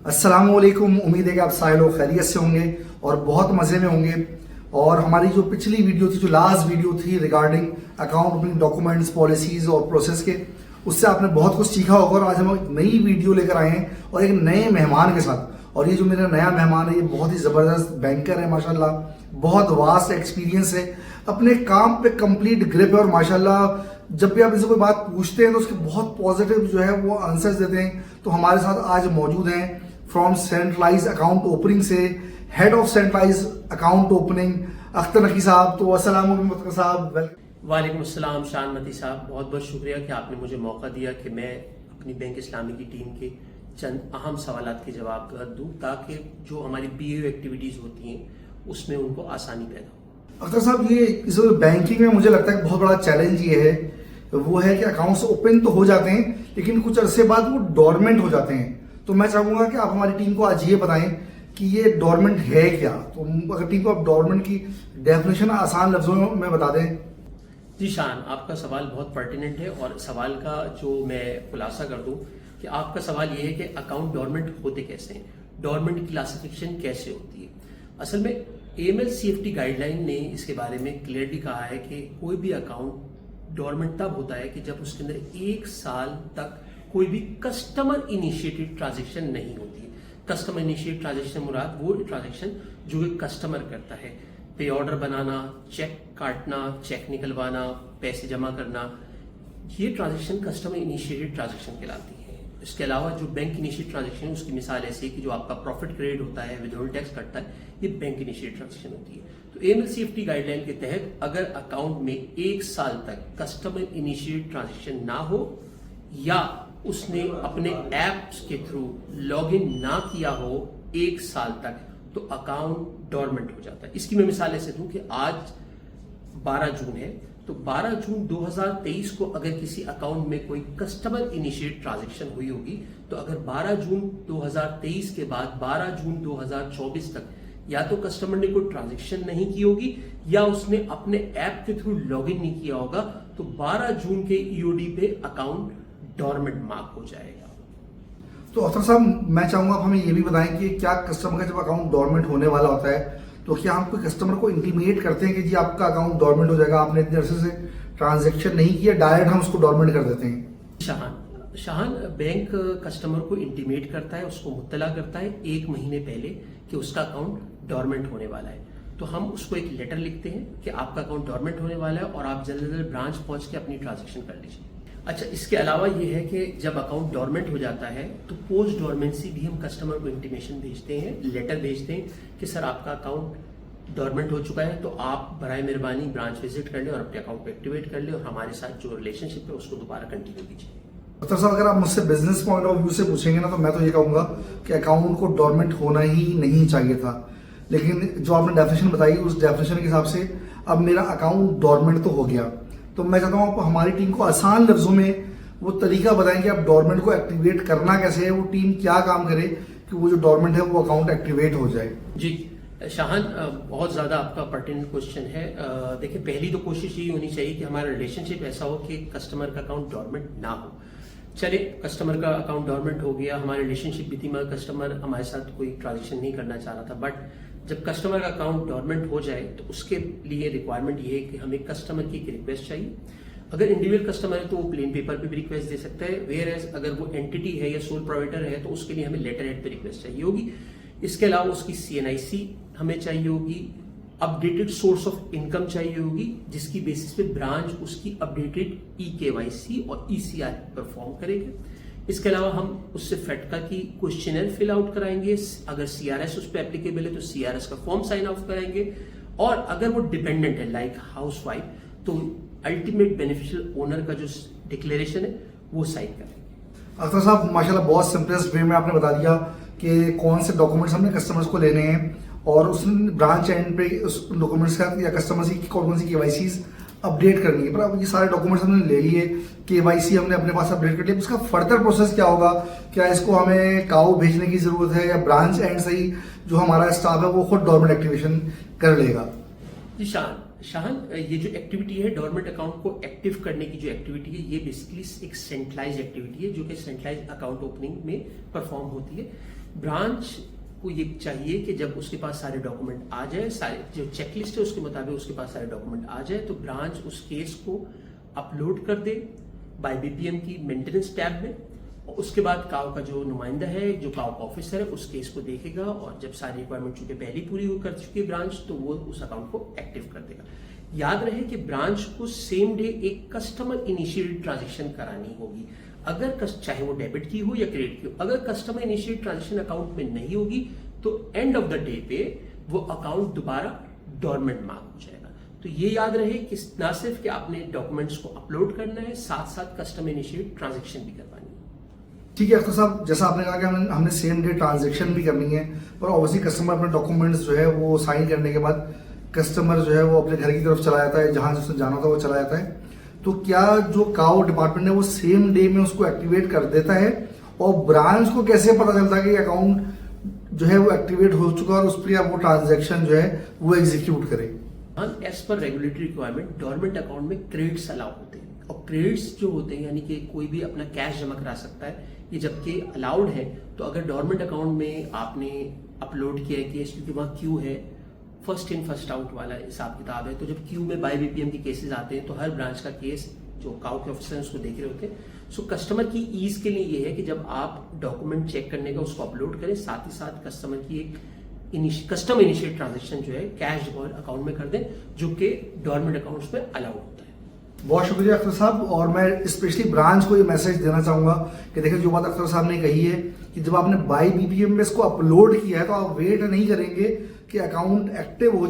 अस्सलामुअलैकुम। उम्मीद है कि आप सारे लोग खैरियत से होंगे और बहुत मज़े में होंगे। और हमारी जो पिछली वीडियो थी, जो लास्ट वीडियो थी regarding account opening documents, policies और प्रोसेस के, उससे आपने बहुत कुछ सीखा होगा। और आज हम एक नई वीडियो लेकर आए हैं और एक नए मेहमान के साथ। और ये जो मेरा नया मेहमान है, ये बहुत ही ज़बरदस्त बैंकर है माशाल्लाह, बहुत वास्ट एक्सपीरियंस है, अपने काम पे कंप्लीट ग्रिप है। और माशाल्लाह जब भी आप इनसे कोई बात पूछते हैं तो उसके बहुत पॉजिटिव जो है वो आंसर्स देते हैं। तो हमारे साथ आज मौजूद हैं फ्रॉम सेंट्रलाइज अकाउंट ओपनिंग से head of centralise account opening Akhtar Naqi साहब। तो अस्सलाम वालेकुम अख्तर साहब, वेलकम। वालेकुम अस्सलाम शान मती साहब, बहुत बहुत शुक्रिया कि आपने मुझे मौका दिया कि मैं अपनी बैंक इस्लामी की टीम के चंद अहम सवालात के जवाब दूं, ताकि जो हमारी बीए एक्टिविटीज़ होती हैं उसमें उनको आसानी पैदा हो। अख्तर साहब, ये इस बैंकिंग में मुझे लगता है कि बहुत बड़ा चैलेंज ये है, वो है कि अकाउंट्स ओपन तो हो जाते हैं लेकिन कुछ अरसे बाद वो डोरमेंट हो जाते हैं। तो मैं चाहूंगा कि आप हमारी टीम को आज ये बताएं कि ये डोरमेंट है क्या। तो अगर टीम को आप डोरमेंट की डेफिनेशन आसान लफ्जों में बता दें। जी शान, आपका सवाल बहुत पर्टिनेंट है और सवाल का जो मैं खुलासा कर दूं कि आपका सवाल ये है कि अकाउंट डोरमेंट होते कैसे हैं, डोरमेंट की क्लासिफिकेशन कैसे होती है। असल में AML CFT गाइडलाइन ने इसके बारे में क्लियरली कहा है कि कोई भी अकाउंट डोरमेंट तब होता है कि जब उसके अंदर 1 साल तक कोई भी कस्टमर इनिशिएटेड ट्रांजेक्शन नहीं होती है। कस्टमर इनिशिएटेड ट्रांजेक्शन मुराद वो ट्रांजेक्शन जो एक कस्टमर करता है, पे ऑर्डर बनाना, चेक काटना, चेक निकलवाना, पैसे जमा करना, ये ट्रांजेक्शन कस्टमर इनिशिएटेड ट्रांजेक्शन कहलाती है। इसके अलावा जो बैंक इनिशिएटेड ट्रांजेक्शन है उसकी मिसाल ऐसी है कि जो आपका प्रॉफिट क्रेडिट होता है, विदहोल्ड टैक्स कटता है, ये बैंक इनिशिएटेड ट्रांजेक्शन होती है। तो AML CFT गाइडलाइन के तहत अगर अकाउंट में 1 साल तक कस्टमर इनिशिएटेड ट्रांजेक्शन ना हो या उसने अपने ऐप्स के थ्रू लॉगिन ना किया हो 1 साल तक, तो अकाउंट डोरमेंट हो जाता है। इसकी मैं मिसाल ऐसे दूं कि आज 12 जून है, तो 12 जून 2023 को अगर किसी अकाउंट में कोई कस्टमर इनिशिएटेड ट्रांजैक्शन हुई होगी, तो अगर 12 जून 2023 के बाद 12 जून 2024 तक या तो कस्टमर ने कोई ट्रांजैक्शन नहीं की होगी या उसने अपने ऐप के थ्रू लॉगिन नहीं किया होगा, तो 12 जून के EOD पे अकाउंट डोरमेंट मार्क हो जाएगा। तो अख्तर साहब, मैं चाहूंगा आप हमें ये भी बताएं कि क्या कस्टमर का जब अकाउंट डोरमेंट होने वाला होता है तो क्या हम कोई कस्टमर को इंटीमेट करते हैं कि जी आपका अकाउंट डोरमेंट हो जाएगा, आपने इतने अरसे से ट्रांजैक्शन नहीं किया, डायरेक्ट हम उसको डोरमेंट कर देते हैं? शाहान, बैंक कस्टमर को इंटीमेट करता है, उसको मुत्तला करता है 1 महीने पहले कि उसका अकाउंट डोरमेंट होने वाला है। तो हम उसको एक लेटर लिखते हैं कि आपका अकाउंट डोरमेंट होने वाला है और आप जल्द से जल्द ब्रांच पहुंच के अपनी ट्रांजेक्शन कर लीजिए। अच्छा, इसके अलावा ये है कि जब अकाउंट डोरमेंट हो जाता है तो पोस्ट डोरमेंसी भी हम कस्टमर को इंटीमेशन भेजते हैं, लेटर भेजते हैं कि सर आपका अकाउंट डोरमेंट हो चुका है, तो आप बराए मेहरबानी ब्रांच विजिट कर ले और अपने अकाउंट को एक्टिवेट कर ले और हमारे साथ जो रिलेशनशिप है उसको दोबारा कंटिन्यू कीजिए। अख्तर साहब, अगर आप मुझसे बिजनेस पॉइंट ऑफ व्यू से पूछेंगे ना, तो मैं तो ये कहूंगा कि अकाउंट को डोरमेंट होना ही नहीं चाहिए था। लेकिन जो आपने डेफिनेशन बताई, उस डेफिनेशन के हिसाब से अब मेरा अकाउंट डोरमेंट तो हो गया। तो मैं चाहता हूँ आप हमारी टीम को आसान लफ्जों में वो तरीका बताएं कि आप डोरमेंट को एक्टिवेट करना कैसे है, वो टीम क्या काम करे कि वो जो डोरमेंट है वो अकाउंट एक्टिवेट हो जाए। जी शाहान, बहुत ज़्यादा आपका पर्टिनेंट क्वेश्चन है। देखिए, पहली तो कोशिश यही होनी चाहिए कि हमारा रिलेशनशिप ऐसा हो कि कस्टमर का अकाउंट डोरमेंट ना हो। चले, कस्टमर का अकाउंट डोरमेंट हो गया, हमारी रिलेशनशिप भी थी, मगर कस्टमर हमारे साथ कोई ट्रांजेक्शन नहीं करना चाह रहा था। बट जब कस्टमर का अकाउंट डोरमेंट हो जाए तो उसके लिए रिक्वायरमेंट ये है कि हमें कस्टमर की एक रिक्वेस्ट चाहिए। अगर इंडिविजुअल कस्टमर है तो वो प्लेन पेपर पे भी रिक्वेस्ट दे सकता है, वेयर एज अगर वो एंटिटी है या सोल प्रोवाइडर है तो उसके लिए हमें लेटर हेड पे रिक्वेस्ट चाहिए होगी। इसके अलावा उसकी CNIC हमें चाहिए होगी, अपडेटेड सोर्स ऑफ इनकम चाहिए होगी, जिसकी बेसिस पे ब्रांच उसकी अपडेटेड eKYC और ECR परफॉर्म करेगा। इसके अलावा हम उससे फेटका की क्वेश्चनर फिल आउट कराएंगे, अगर CRS उस पर एप्लीकेबल है तो CRS का फॉर्म साइन ऑफ कराएंगे, और अगर वो डिपेंडेंट है लाइक हाउस वाइफ तो अल्टीमेट बेनिफिशियल ओनर का जो डिक्लेरेशन है वो साइन करेंगे। अख्तर साहब, माशाल्लाह बहुत सिंपलेस्ट वे में आपने बता दिया कि कौन से डॉक्यूमेंट्स हमने कस्टमर्स को लेने हैं और उस ब्रांच एंड पे उस डॉक्यूमेंट्स का या कस्टमर्स की कौन सी KYCs अपडेट करनी है। पर अब ये सारे डॉक्यूमेंट्स हमने ले लिए, KYC हमने अपने पास अपडेट कर लिया, इसका फर्दर प्रोसेस क्या होगा? क्या इसको हमें काऊ भेजने की जरूरत है या ब्रांच एंड से ही जो हमारा स्टाफ है वो खुद डोरमेंट एक्टिवेशन कर लेगा? जी शान, शाहन, ये जो एक्टिविटी है डोरमेंट अकाउंट को एक्टिव करने की जो एक्टिविटी है, ये बेसिकली एक सेंट्रलाइज एक्टिविटी है जो कि सेंट्रलाइज अकाउंट ओपनिंग में परफॉर्म होती है। ब्रांच को ये चाहिए कि जब उसके पास सारे डॉक्यूमेंट आ जाए, सारे जो चेकलिस्ट है उसके मुताबिक उसके पास सारे डॉक्यूमेंट आ जाए, तो ब्रांच उस केस को अपलोड कर दे बाय बीपीएम की मेंटेनेंस टैब में। और उसके बाद काव का जो नुमाइंदा है, जो काव का ऑफिसर है, उस केस को देखेगा और जब सारी रिक्वायरमेंट चूंकि पहली पूरी कर चुकी है ब्रांच, तो वो उस अकाउंट को एक्टिव कर देगा। याद रहे कि ब्रांच को सेम डे एक कस्टमर इनिशिएटेड ट्रांजेक्शन करानी होगी, अगर चाहे वो डेबिट की हो या क्रेडिट की हो। अगर कस्टमर इनिशिएटेड ट्रांजेक्शन अकाउंट में नहीं होगी तो एंड ऑफ द डे पे वो अकाउंट दोबारा डोरमेंट मार्क हो जाएगा। तो ये याद रहे कि ना सिर्फ कि आपने डॉक्यूमेंट्स को अपलोड करना है, साथ साथ कस्टमर इनिशिएटेड ट्रांजेक्शन भी करवानी है। ठीक है अख्तर साहब, जैसा आपने कहा कि हमने सेम डे ट्रांजेक्शन भी करनी है, पर ऑब्वियसली कस्टमर अपने डॉक्यूमेंट्स जो है वो साइन करने के बाद कस्टमर जो है वो अपने घर की तरफ चला जाता है, जहां जिसने जाना था वो चला जाता है। तो क्या जो काव डिपार्टमेंट है वो सेम डे में उसको एक्टिवेट कर देता है, और ब्रांच को कैसे पता चलता है कि अकाउंट जो है वो एक्टिवेट हो चुका है और उस पर वो ट्रांजेक्शन जो है वो एग्जीक्यूट करे? एज पर रेगुलेटरी रिक्वायरमेंट डोरमेंट अकाउंट में क्रेडिट्स अलाउ होते हैं, और क्रेडिट्स जो होते हैं यानी कि कोई भी अपना कैश जमा करा सकता है, ये जबकि अलाउड है। तो अगर डोरमेंट अकाउंट में आपने अपलोड किया है केस, क्योंकि वहाँ क्यू है, फर्स्ट इन फर्स्ट आउट वाला हिसाब किताब है, तो जब क्यू में बाय बीपीएम के केसेस आते हैं तो हर ब्रांच का केस जो काउ के ऑफिसर हैं उसको देख रहे होते हैं। सो कस्टमर की ईज के लिए ये है कि जब आप डॉक्यूमेंट चेक करने का उसको अपलोड करें, साथ ही साथ कस्टमर की एक कस्टम इनिशिएट ट्रांजेक्शन जो है कैश डिपॉजिट अकाउंट में कर दें, जो कि डोरमेंट अकाउंट्स में अलाउड होता है। बहुत शुक्रिया अख्तर साहब, और मैं स्पेशली ब्रांच को ये मैसेज देना चाहूंगा कि देखिए जो बात अख्तर साहब ने कही है कि जब आपने बाय बीपीएम में इसको अपलोड किया है तो आप वेट नहीं करेंगे कि अकाउंट एक्टिव हो